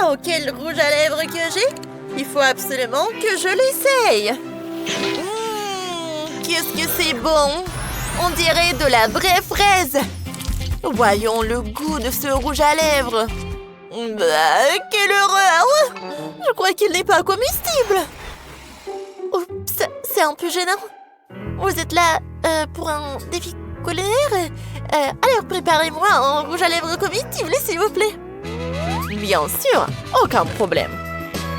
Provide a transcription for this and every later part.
Wow, quel rouge à lèvres que j'ai! Il faut absolument que je l'essaye! Qu'est-ce que c'est bon! On dirait de la vraie fraise! Voyons le goût de ce rouge à lèvres! Quelle horreur! Je crois qu'il n'est pas comestible! Oups, c'est un peu gênant! Vous êtes là pour un défi culinaire? Alors préparez-moi un rouge à lèvres comestible, s'il vous plaît! Bien sûr, aucun problème!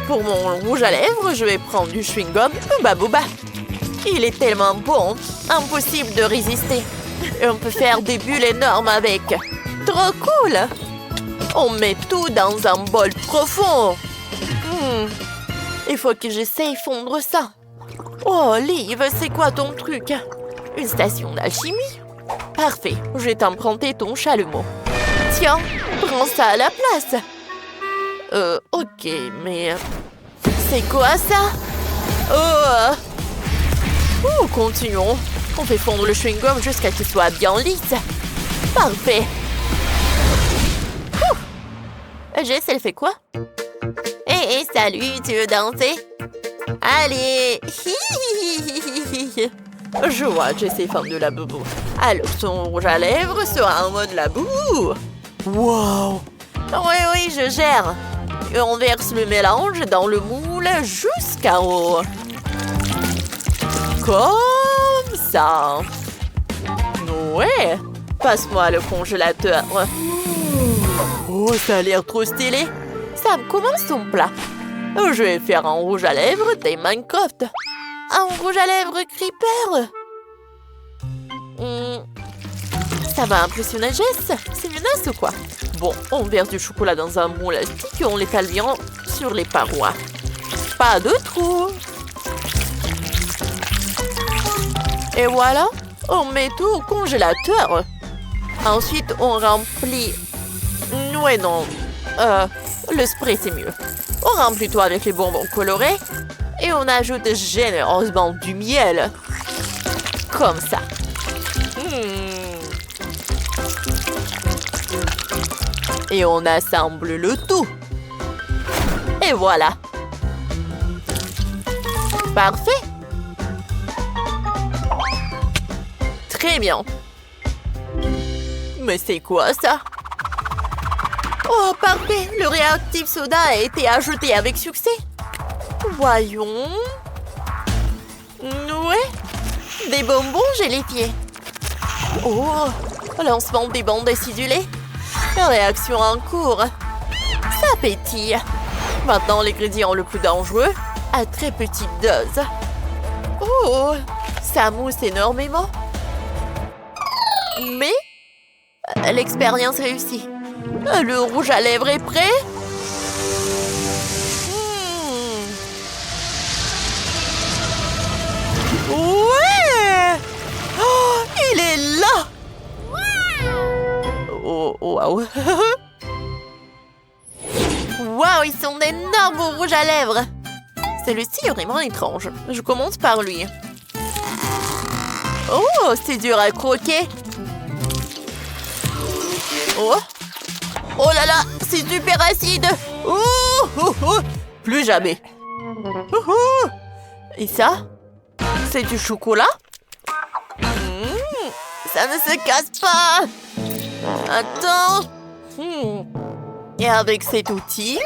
Pour mon rouge à lèvres, je vais prendre du chewing-gum Hubba Bubba. Il est tellement bon, impossible de résister. Et on peut faire des bulles énormes avec. Trop cool! On met tout dans un bol profond. Il faut que j'essaye fondre ça. Oh, Liv, c'est quoi ton truc? Une station d'alchimie? Parfait, je vais t'emprunter ton chalumeau. Tiens, prends ça à la place. Ok, mais... C'est quoi ça? Continuons. On fait fondre le chewing-gum jusqu'à ce qu'il soit bien lisse. Parfait. Jess, elle fait quoi? Hé, salut, tu veux danser? Allez. Je vois, Jess est fan de la boubou. Alors, son rouge à lèvres sera en mode la boubou. Wow. Oui, je gère. Et on verse le mélange dans le moule jusqu'à haut. Comme ça. Ouais. Passe-moi le congélateur. Oh, ça a l'air trop stylé. Sam, commence ton plat. Je vais faire un rouge à lèvres des Minecraft. Un rouge à lèvres Creeper. Ça va impressionner Jess. C'est menace ou quoi? Bon, on verse du chocolat dans un moule plastique et on l'étale bien sur les parois. Pas de trou. Et voilà, on met tout au congélateur. Ensuite, on remplit... Ouais, non. Le spray, c'est mieux. On remplit tout avec les bonbons colorés. Et on ajoute généreusement du miel. Comme ça. Et on assemble le tout. Et voilà. Parfait. Très bien. Mais c'est quoi ça? Oh, parfait. Le réactif soda a été ajouté avec succès. Voyons. Ouais. Des bonbons gélifiés. Oh, lancement des bandes acidulées. Réaction en cours. Ça pétille. Maintenant, l'ingrédient le plus dangereux à très petite dose. Oh, ça mousse énormément. Mais l'expérience réussie. Le rouge à lèvres est prêt. Ouais! Oh, il est là! Oh, wow! Wow, ils sont d'énormes au rouge à lèvres! Celui-ci est vraiment étrange. Je commence par lui. Oh, c'est dur à croquer! Oh! Oh là là, c'est super acide! Plus jamais! Et ça? C'est du chocolat? Ça ne se casse pas! Attends! Et avec cet outil...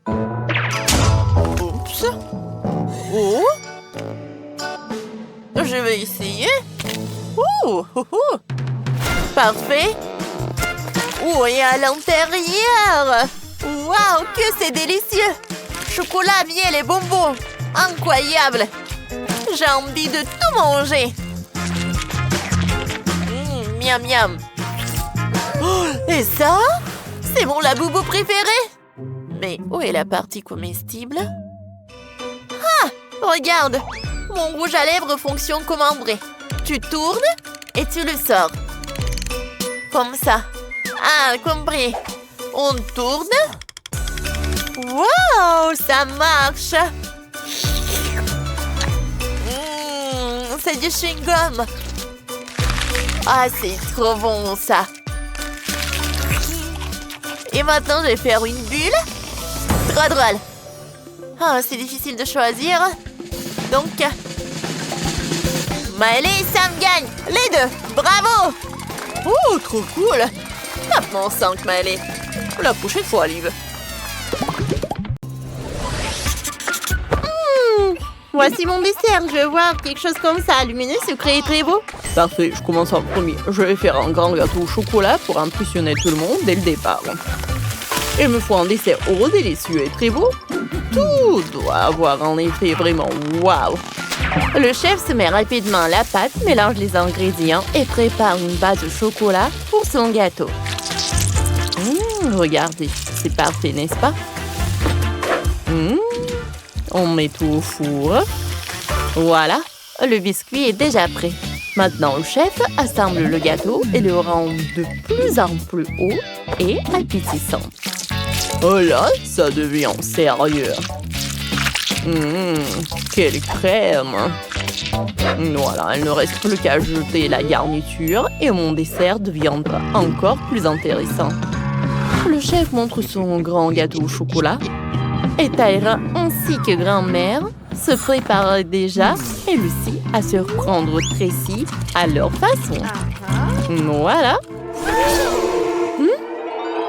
Oups! Oh! Je vais essayer. Parfait! Oh, et à l'intérieur! Waouh, que c'est délicieux! Chocolat, miel et bonbons! Incroyable! J'ai envie de tout manger! Miam miam! Oh, et ça? C'est mon laboubou préféré! Mais où est la partie comestible? Ah! Regarde! Mon rouge à lèvres fonctionne comme un vrai. Tu tournes et tu le sors. Comme ça. Ah, compris. On tourne. Wow, ça marche. C'est du chewing-gum. Ah, c'est trop bon, ça. Et maintenant, je vais faire une bulle. Trop drôle. Ah, c'est difficile de choisir. Donc, Miley et Sam gagnent. Les deux. Bravo. Oh, trop cool. Tape mon 5, Miley. La prochaine fois, Liv. Voici mon dessert. Je veux voir quelque chose comme ça. Lumineux, sucré et très beau. Parfait, je commence en premier. Je vais faire un grand gâteau au chocolat pour impressionner tout le monde dès le départ. Il me faut un dessert au délicieux et très beau. Tout doit avoir un effet vraiment waouh. Le chef se met rapidement à la pâte, mélange les ingrédients et prépare une base de chocolat pour son gâteau. Regardez, c'est parfait, n'est-ce pas? On met tout au four. Voilà, le biscuit est déjà prêt. Maintenant, le chef assemble le gâteau et le rend de plus en plus haut et appétissant. Oh là, ça devient sérieux. Quelle crème! Voilà, il ne reste plus qu'à ajouter la garniture et mon dessert deviendra encore plus intéressant. Le chef montre son grand gâteau au chocolat et Tyra ainsi que grand-mère se préparent déjà et Lucie à surprendre Tracy à leur façon. Voilà.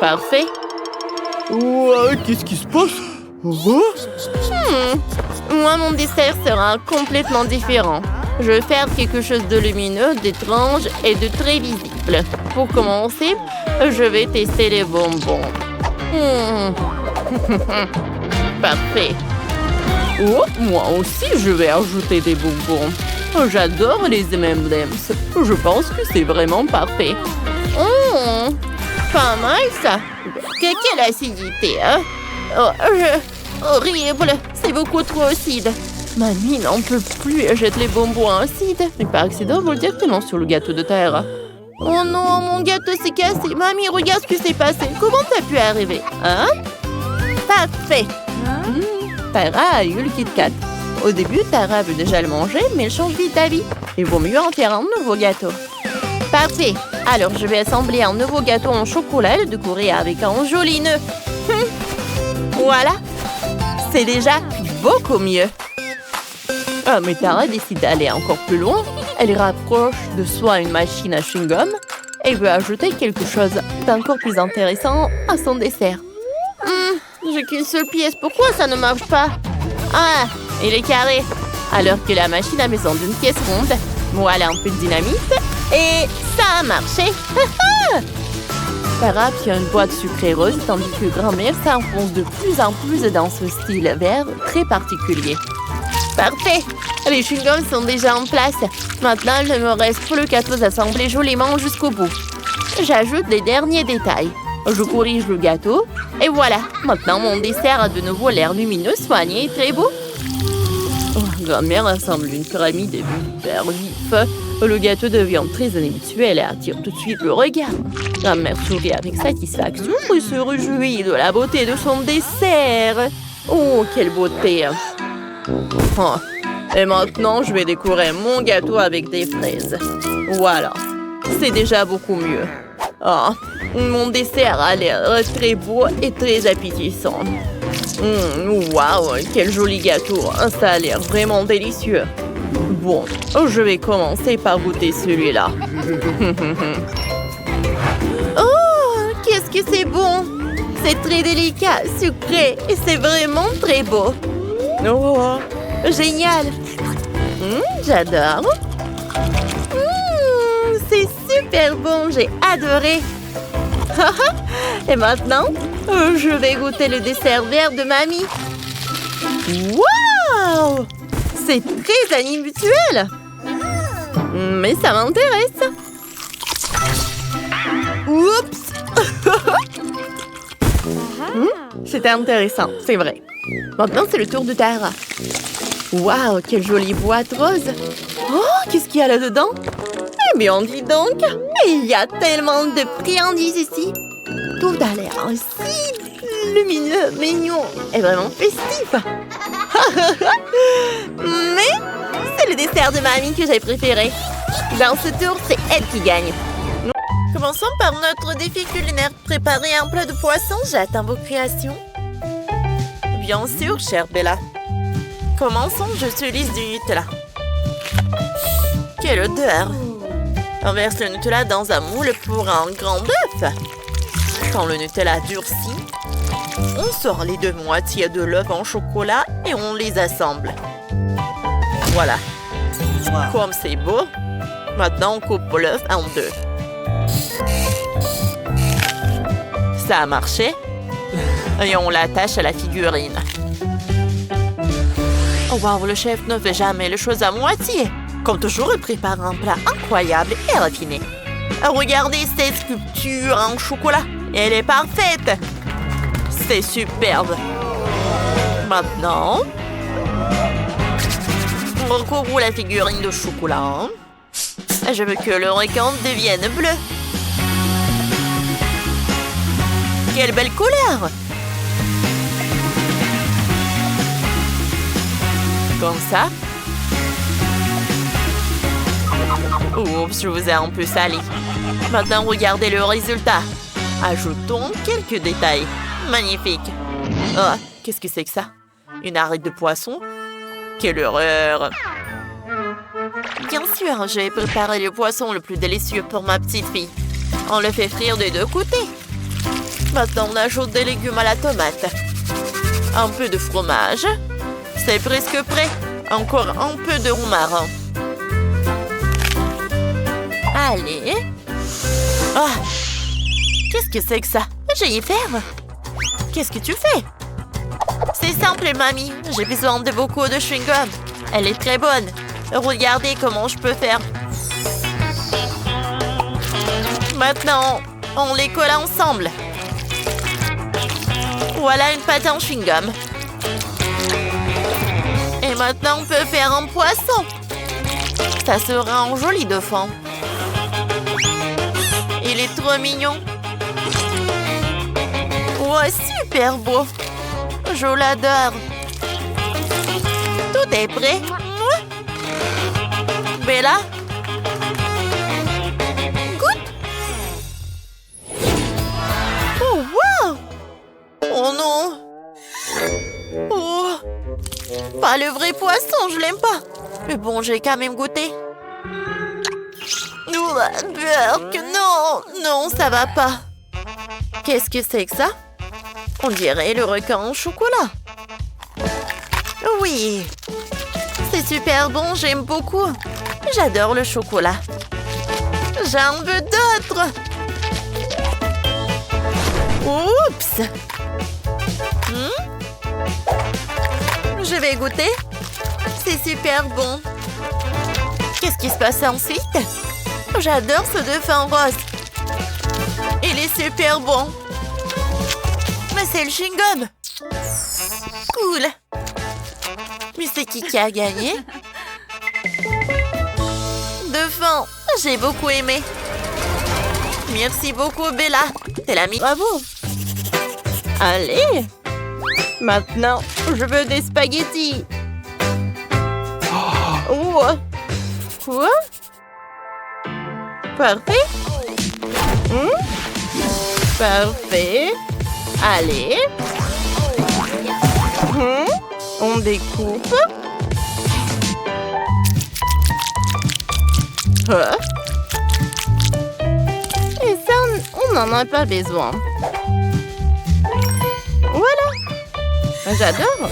Parfait. Ouais, qu'est-ce qui se passe? Moi, mon dessert sera complètement différent. Je vais faire quelque chose de lumineux, d'étrange et de très visible. Pour commencer, je vais tester les bonbons. Parfait. Oh, moi aussi, je vais ajouter des bonbons. J'adore les M&M's. Je pense que c'est vraiment parfait. Pas mal, ça. Quelle acidité, hein? Horrible. C'est beaucoup trop acide. Mamie n'en peut plus et jette les bonbons acides. Mais par accident, vole directement sur le gâteau de Tyra. Oh non, mon gâteau s'est cassé. Mamie, regarde ce qui s'est passé. Comment t'as pu arriver? Hein? Parfait. Tyra a eu le Kit Kat. Au début, Tyra veut déjà le manger, mais elle change vite d'avis. Il vaut mieux en faire un nouveau gâteau. Parfait. Alors, je vais assembler un nouveau gâteau en chocolat et le décorer avec un joli nœud. Voilà. C'est déjà beaucoup mieux. Ah, mais Tyra décide d'aller encore plus loin. Elle rapproche de soi une machine à chewing-gum et veut ajouter quelque chose d'encore plus intéressant à son dessert. J'ai qu'une seule pièce. Pourquoi ça ne marche pas? Ah, il est carré. Alors que la machine a besoin d'une pièce ronde. Voilà un peu de dynamite. Et ça a marché. Tyra tient une boîte sucrée rose, tandis que grand-mère s'enfonce de plus en plus dans ce style vert très particulier. Parfait. Les chewing-gums sont déjà en place. Maintenant, il ne me reste plus qu'à tout assembler joliment jusqu'au bout. J'ajoute les derniers détails. Je corrige le gâteau. Et voilà. Maintenant, mon dessert a de nouveau l'air lumineux, soigné et très beau. Grand-mère assemble une pyramide de vert vif. Le gâteau devient très inhabituel et attire tout de suite le regard. Grand-mère sourit avec satisfaction et se réjouit de la beauté de son dessert. Oh, quelle beauté! Et maintenant, je vais décorer mon gâteau avec des fraises. Voilà, c'est déjà beaucoup mieux. Mon dessert a l'air très beau et très appétissant. Waouh, quel joli gâteau! Ça a l'air vraiment délicieux. Bon, je vais commencer par goûter celui-là. Oh, qu'est-ce que c'est bon! C'est très délicat, sucré et c'est vraiment très beau. Oh, génial! J'adore! C'est super bon, j'ai adoré! Et maintenant, je vais goûter le dessert vert de mamie. Waouh! C'est très inhabituel! Mais ça m'intéresse! Oups! C'était intéressant, c'est vrai. Maintenant, c'est le tour de Tyra. Waouh, quelle jolie boîte rose! Oh, qu'est-ce qu'il y a là-dedans? Eh bien, dis donc! Il y a tellement de friandises ici! Tout a l'air si lumineux, mignon et vraiment festif! Mais c'est le dessert de mamie que j'ai préféré. Dans ce tour, c'est elle qui gagne. Commençons par notre défi culinaire. Préparer un plat de poisson. J'attends vos créations. Bien sûr, chère Bella. Commençons, j'utilise du Nutella. Quelle odeur! On verse le Nutella dans un moule pour un grand œuf. Quand le Nutella durcit, on sort les deux moitiés de l'œuf en chocolat et on les assemble. Voilà. Comme c'est beau, maintenant on coupe l'œuf en deux. Ça a marché. Et on l'attache à la figurine. Oh wow, le chef ne fait jamais les choses à moitié. Comme toujours, il prépare un plat incroyable et raffiné. Regardez cette sculpture en chocolat. Elle est parfaite. C'est superbe. Maintenant, on recouvre la figurine de chocolat. Je veux que le requin devienne bleu. Quelle belle couleur! Comme ça. Oups, je vous ai un peu sali. Maintenant, regardez le résultat. Ajoutons quelques détails. Magnifique. Oh, qu'est-ce que c'est que ça? Une arête de poisson? Quelle horreur! Bien sûr, j'ai préparé le poisson le plus délicieux pour ma petite fille. On le fait frire des deux côtés. Maintenant, on ajoute des légumes à la tomate. Un peu de fromage. C'est presque prêt. Encore un peu de romarin. Allez. Ah! Qu'est-ce que c'est que ça? J'ai y faire. Qu'est-ce que tu fais? C'est simple, mamie. J'ai besoin de beaucoup de chewing-gum. Elle est très bonne. Regardez comment je peux faire. Maintenant, on les colle ensemble. Voilà une pâte en chewing-gum. Et maintenant, on peut faire un poisson. Ça sera un joli dauphin. Il est trop mignon. Ouais, super beau. Je l'adore. Tout est prêt. Bella? Goûte. Oh, wow! Oh non! Oh! Pas le vrai poisson, je l'aime pas. Mais bon, j'ai quand même goûté. Burk, non! Non, ça va pas. Qu'est-ce que c'est que ça? On dirait le requin au chocolat. Oui! C'est super bon, j'aime beaucoup. J'adore le chocolat. J'en veux d'autres. Oups! Je vais goûter. C'est super bon. Qu'est-ce qui se passe ensuite? J'adore ce dauphin rose. Il est super bon. Mais c'est le chewing-gum. Cool. Mais c'est qui a gagné? Dauphin, j'ai beaucoup aimé. Merci beaucoup, Bella. T'es l'amie. Bravo. Allez. Maintenant, je veux des spaghettis. Oh. Quoi? Parfait. Parfait. Allez. On découpe. Et ça, on n'en a pas besoin. Voilà. J'adore.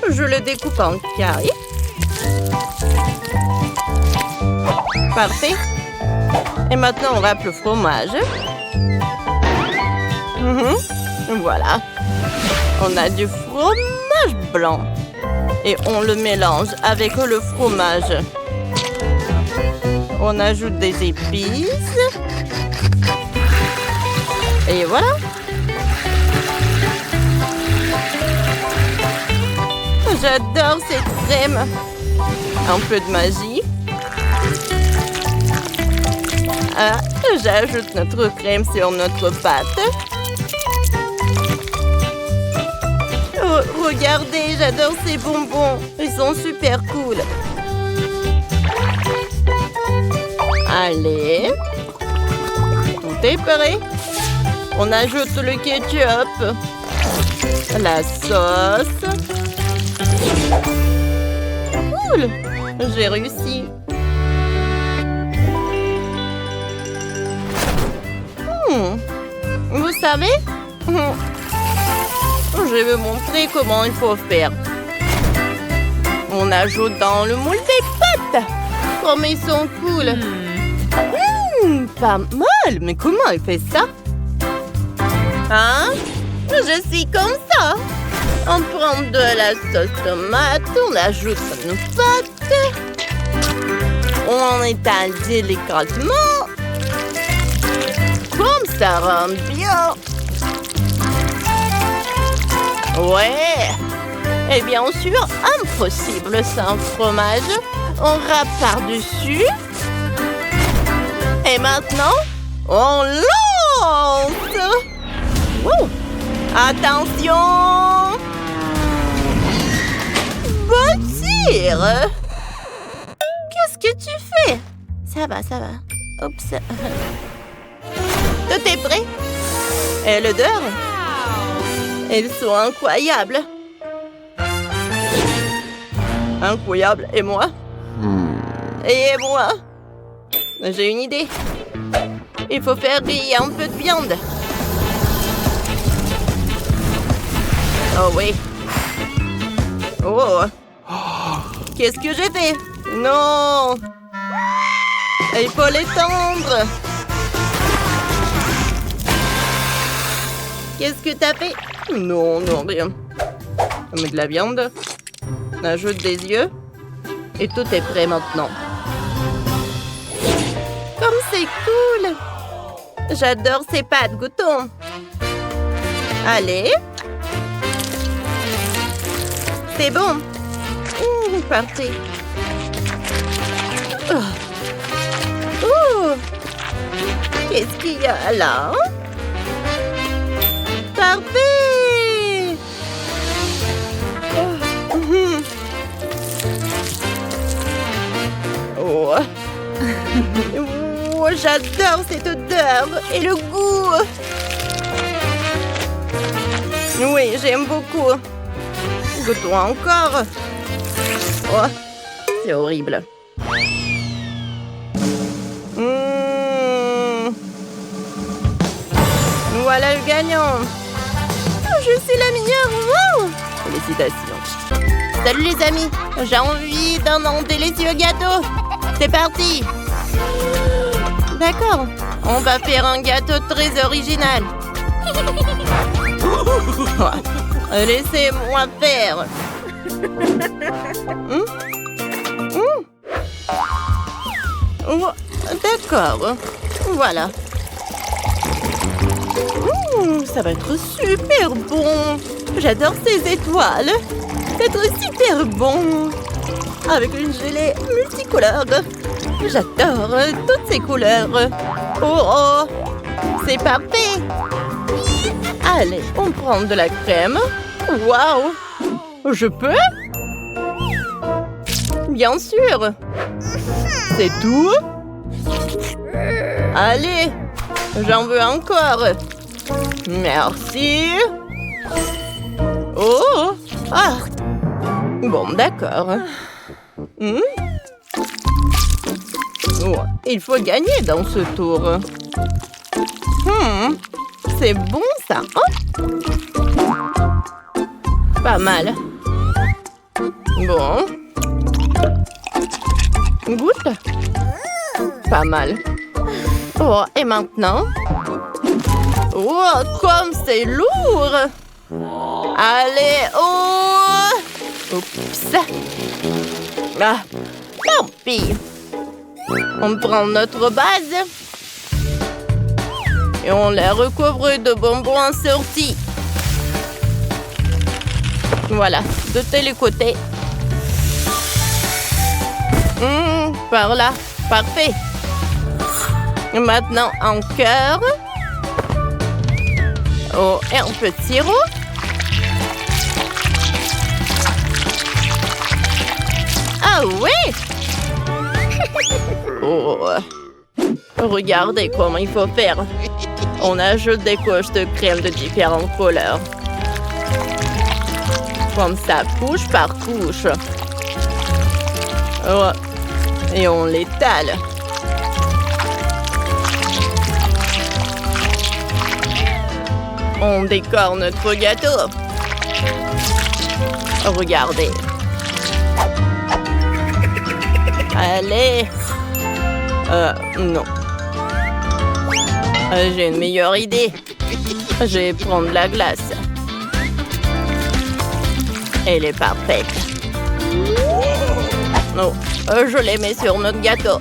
Je le découpe en carrés. Parfait. Et maintenant, on râpe le fromage. Voilà. On a du fromage blanc. Et on le mélange avec le fromage. On ajoute des épices. Et voilà. J'adore cette crème. Un peu de magie. Ah, j'ajoute notre crème sur notre pâte. Oh, regardez, j'adore ces bonbons. Ils sont super cool. Allez. Tout est prêt. On ajoute le ketchup. La sauce. Cool! J'ai réussi. Vous savez? Je vais vous montrer comment il faut faire. On ajoute dans le moule des pâtes. Comme ils sont cool. Pas mal. Mais comment elle fait ça? Hein? Je suis comme ça. On prend de la sauce tomate, on ajoute nos pâtes. On étale délicatement. Comme ça rend bien. Ouais. Et bien sûr, impossible sans fromage. On râpe par-dessus. Et maintenant, on lance. Attention! Bâtir! Qu'est-ce que tu fais? Ça va, ça va. Oups. Tout est prêt? Et l'odeur? Ils sont incroyables. Incroyable. Et moi? Et moi? J'ai une idée. Il faut faire griller un peu de viande. Oh oui. Oh. Qu'est-ce que j'ai fait? Non. Il faut l'étendre. Qu'est-ce que t'as fait? Non, non, rien. On met de la viande. On ajoute des yeux. Et tout est prêt maintenant. Comme c'est cool. J'adore ces pâtes, goûtons. Allez. C'est bon. Parfait. Qu'est-ce qu'il y a là? Parfait. Oh. Oh, j'adore cette odeur et le goût. Oui, j'aime beaucoup. Goûtons encore. Oh, c'est horrible. Voilà le gagnant. Je suis la meilleure. Wow. Félicitations. Salut les amis. J'ai envie d'un délicieux gâteau. C'est parti. D'accord. On va faire un gâteau très original. Laissez-moi faire. Oh, d'accord. Voilà. Ça va être super bon. J'adore ces étoiles. C'est super bon. Avec une gelée multicolore. J'adore toutes ces couleurs. Oh, c'est parfait. Allez, on prend de la crème. Waouh. Je peux? Bien sûr. C'est tout? Allez, j'en veux encore. Merci. Oh. Ah. Bon, d'accord. Oh, il faut gagner dans ce tour. C'est bon, ça. Oh. Pas mal. Bon. Goûte. Pas mal. Oh, et maintenant? Oh, comme c'est lourd! Allez, oh! Oups! Ah, tant pis. On prend notre base et on la recouvre de bonbons assortis. Voilà, de tous les côtés. Par là, parfait. Maintenant, un cœur. Oh, et un peu de sirop. Ah oui! Oh. Regardez comment il faut faire. On ajoute des couches de crème de différentes couleurs. Comme ça, couche par couche. Oh. Et on l'étale. On décore notre gâteau. Regardez. Allez. Non. J'ai une meilleure idée. Je vais prendre la glace. Elle est parfaite. Non, je les mets sur notre gâteau.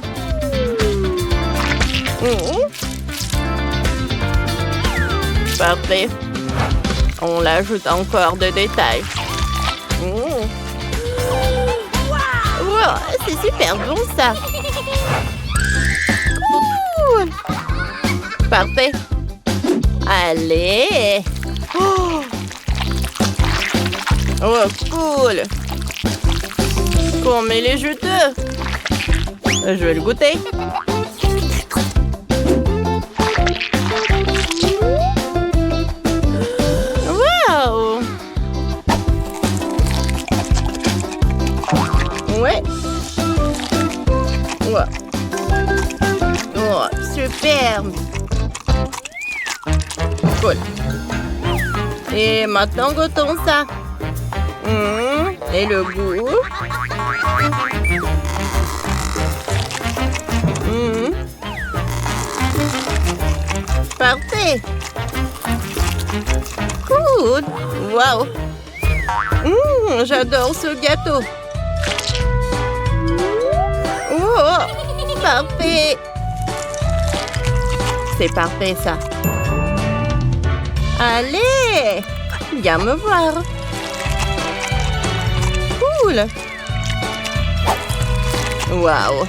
Parfait. On l'ajoute encore de détails. Wow, c'est super bon ça. Cool. Parfait. Allez. Oh, cool. Comme il est juteux. Je vais le goûter. Wow. Ouais. Wow. Oh, superbe. Cool. Et maintenant, goûtons ça. Et le goût. Parfait. Cool. Wow. J'adore ce gâteau. Oh, parfait. C'est parfait ça. Allez, viens me voir. Cool. Wow.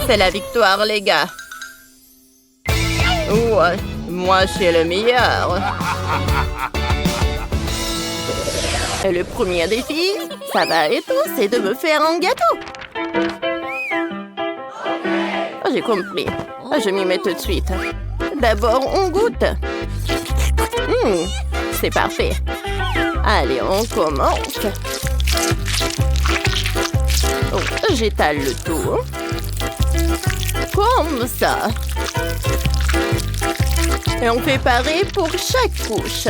C'est la victoire, les gars. Ouais, moi, je suis le meilleur. Et le premier défi, ça va être, c'est de me faire un gâteau. J'ai compris. Je m'y mets tout de suite. D'abord, on goûte. C'est parfait. Allez, on commence. Oh, j'étale le tout. Comme ça. Et on fait pareil pour chaque couche.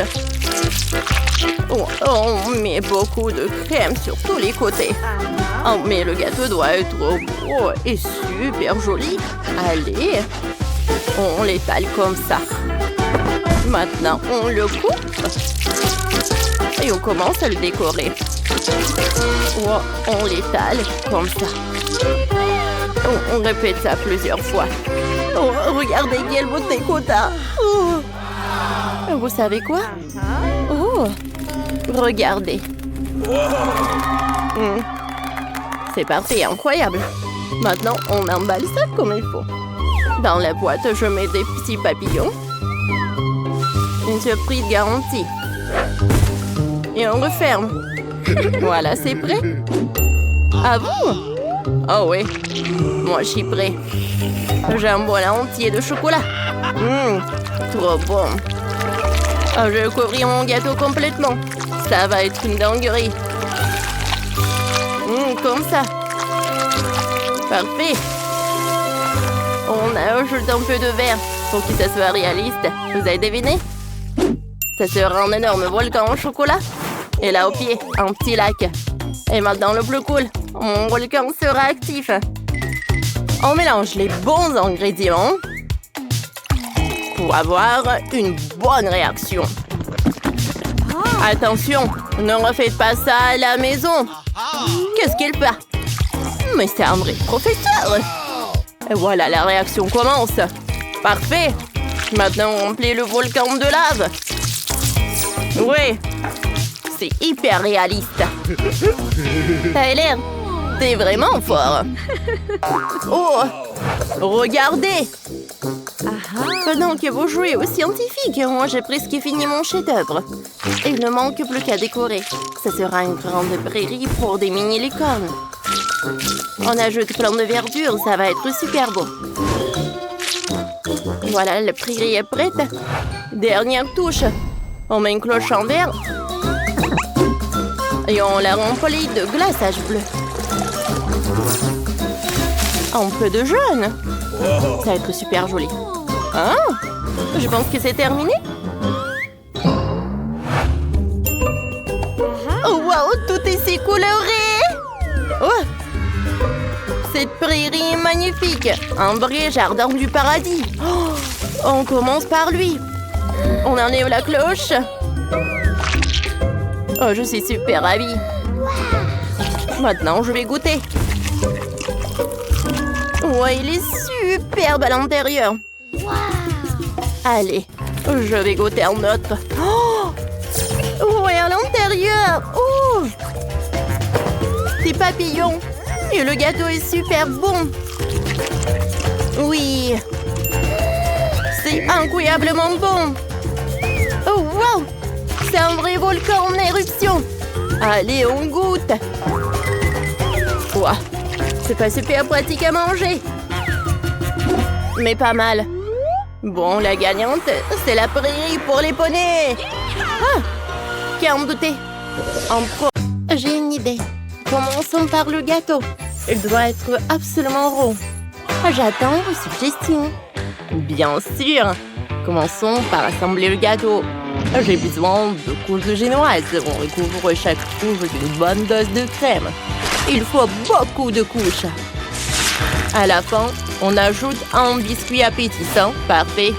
Oh, on met beaucoup de crème sur tous les côtés. Oh, mais le gâteau doit être beau et super joli. Allez, on l'étale comme ça. Maintenant, on le coupe. Et on commence à le décorer. Oh, on l'étale comme ça. Oh, on répète ça plusieurs fois. Oh, regardez quelle beauté qu'on a. Oh. Vous savez quoi? Oh, regardez. C'est parfait, incroyable. Maintenant, on emballe ça comme il faut. Dans la boîte, je mets des petits papillons. Une surprise garantie. Et on referme. Voilà, c'est prêt. Ah bon? Oh oui, moi je suis prêt. J'ai un bol entier de chocolat. Trop bon. Je vais couvrir mon gâteau complètement. Ça va être une dinguerie. Comme ça. Parfait. On ajoute un peu de verre pour que ça soit réaliste. Vous avez deviné? Ça sera un énorme volcan au chocolat. Et là au pied, un petit lac. Et maintenant le plus cool, mon volcan sera actif. On mélange les bons ingrédients pour avoir une bonne réaction. Attention, ne refaites pas ça à la maison. Qu'est-ce qu'il fait? Mais c'est un vrai professeur. Et voilà, la réaction commence. Parfait. Maintenant, on remplit le volcan de lave. Oui, c'est hyper réaliste. Tyler, t'es vraiment fort. Oh, regardez. Pendant que vous jouez aux scientifiques, moi j'ai presque fini mon chef-d'œuvre. Il ne manque plus qu'à décorer. Ce sera une grande prairie pour des mini-licornes. On ajoute plein de verdure, ça va être super beau. Voilà, la prairie est prête. Dernière touche. On met une cloche en verre. Et on la remplit de glaçage bleu. Un peu de jaune. Ça va être super joli. Ah, je pense que c'est terminé. Oh, wow, tout est si coloré! Oh, cette prairie est magnifique. Un vrai jardin du paradis. Oh, on commence par lui. On enlève la cloche. Oh, je suis super ravie. Maintenant, je vais goûter. Ouais, il est superbe à l'intérieur. Allez, je vais goûter un autre. Oh, ouais, à l'intérieur. Oh, des papillons. Et le gâteau est super bon. Oui, c'est incroyablement bon. Oh, wow, c'est un vrai volcan en éruption. Allez, on goûte. Ouah, c'est pas super pratique à manger. Mais pas mal. Bon, la gagnante, c'est la prairie pour les poneys. Ah, qui en doutait? En pro, j'ai une idée. Commençons par le gâteau. Il doit être absolument rond. J'attends vos suggestions. Bien sûr. Commençons par assembler le gâteau. J'ai besoin de couches génoises. On recouvre chaque couche d'une bonne dose de crème. Il faut beaucoup de couches. À la fin, on ajoute un biscuit appétissant. Parfait.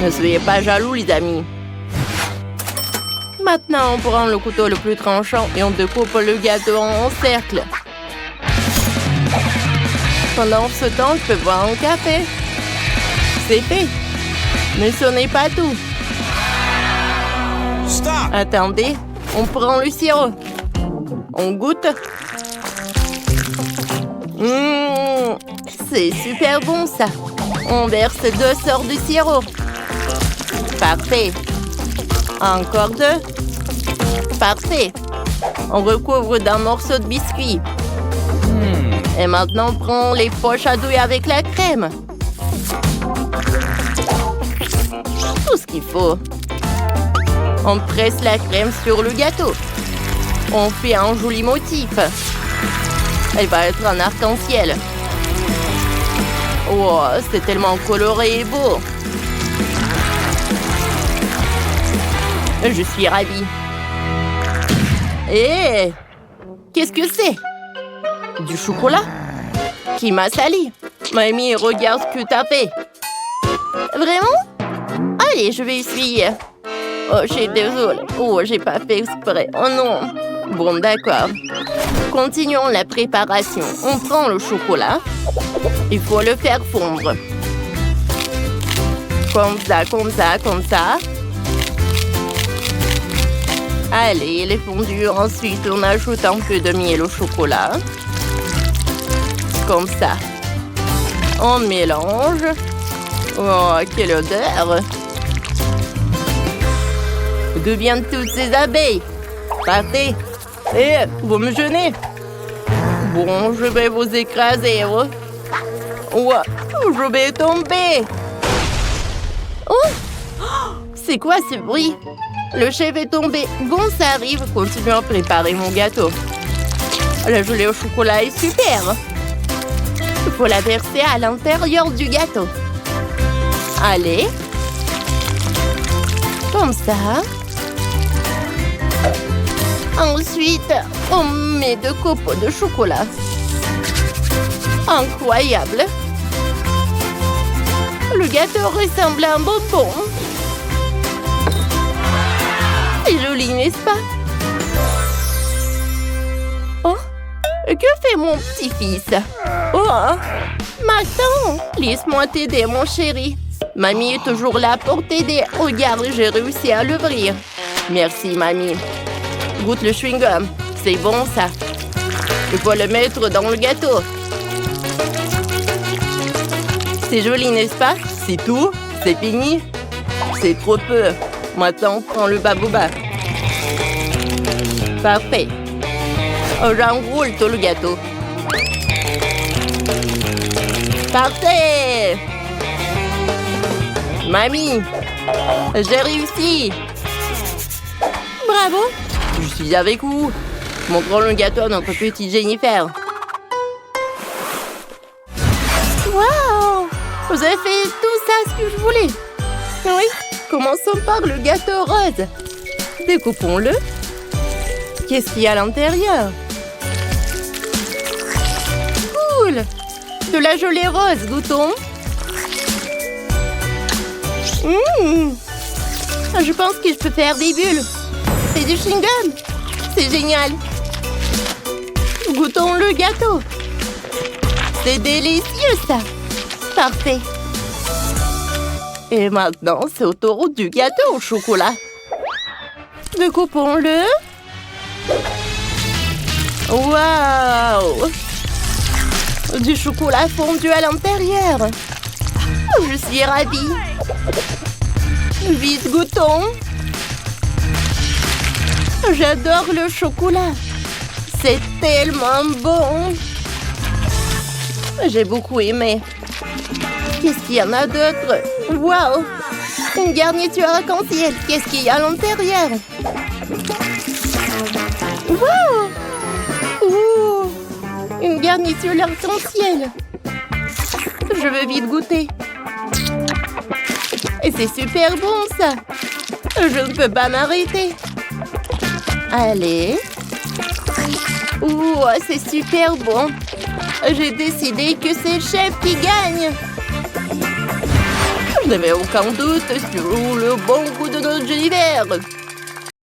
Ne soyez pas jaloux, les amis. Maintenant, on prend le couteau le plus tranchant et on découpe le gâteau en cercle. Pendant ce temps, je peux boire un café. C'est fait. Mais ce n'est pas tout. Stop. Attendez, on prend le sirop. On goûte. C'est super bon ça. On verse 2 sortes de sirop. Parfait. Encore 2. Parfait. On recouvre d'un morceau de biscuit. Et maintenant, on prend les poches à douille avec la crème. Tout ce qu'il faut. On presse la crème sur le gâteau. On fait un joli motif. Elle va être un arc-en-ciel. Oh, c'est tellement coloré et beau. Je suis ravie. Et qu'est-ce que c'est? Du chocolat? Qui m'a sali? Mamie, regarde ce que t'as fait. Vraiment? Allez, je vais essuyer. Oh, je suis désolée. Oh, j'ai pas fait exprès. Oh non. Bon, d'accord. Continuons la préparation. On prend le chocolat. Il faut le faire fondre. Comme ça, comme ça, comme ça. Allez, il est fondu. Ensuite, on ajoute un peu de miel au chocolat. Comme ça. On mélange. Oh, quelle odeur! D'où viennent toutes ces abeilles? Partez! Et vous me gênez? Bon, je vais vous écraser. Ouais, je vais tomber. Oh! C'est quoi ce bruit? Le chef est tombé. Bon, ça arrive. Continuons à préparer mon gâteau. La gelée au chocolat est super. Il faut la verser à l'intérieur du gâteau. Allez. Comme ça. Ensuite, on met 2 copeaux de chocolat. Incroyable. Le gâteau ressemble à un bonbon. C'est joli, n'est-ce pas? Oh, que fait mon petit-fils? Oh, Matin, laisse-moi t'aider, mon chéri. Mamie est toujours là pour t'aider. Regarde, j'ai réussi à l'ouvrir. Merci, mamie. Goûte le chewing-gum. C'est bon, ça. Il faut le mettre dans le gâteau. C'est joli, n'est-ce pas? C'est tout? C'est fini? C'est trop peu. Maintenant, prends le babouba. Parfait. J'enroule tout le gâteau. Parfait! Mamie, j'ai réussi. Bravo! Je suis avec vous. Montrons le gâteau à notre petite Jennifer. Wow! Vous avez fait tout ça, ce que je voulais. Oui, commençons par le gâteau rose. Découpons-le. Qu'est-ce qu'il y a à l'intérieur? Cool! De la gelée rose, goûtons. Je pense que je peux faire des bulles. C'est du chewing-gum. C'est génial. Goûtons le gâteau. C'est délicieux, ça. Parfait. Et maintenant, c'est au tour du gâteau au chocolat. Découpons-le. Waouh! Du chocolat fondu à l'intérieur. Je suis ravie. Vite, goûtons. J'adore le chocolat. C'est tellement bon. J'ai beaucoup aimé. Qu'est-ce qu'il y en a d'autre? Waouh! Une garniture arc-en-ciel. Qu'est-ce qu'il y a à l'intérieur? Waouh! Ouh! Une garniture arc-en-ciel. Je veux vite goûter. Et c'est super bon, ça. Je ne peux pas m'arrêter. Allez. Ouh, c'est super bon. J'ai décidé que c'est le chef qui gagne. Je n'avais aucun doute sur le bon goût de notre Jennifer.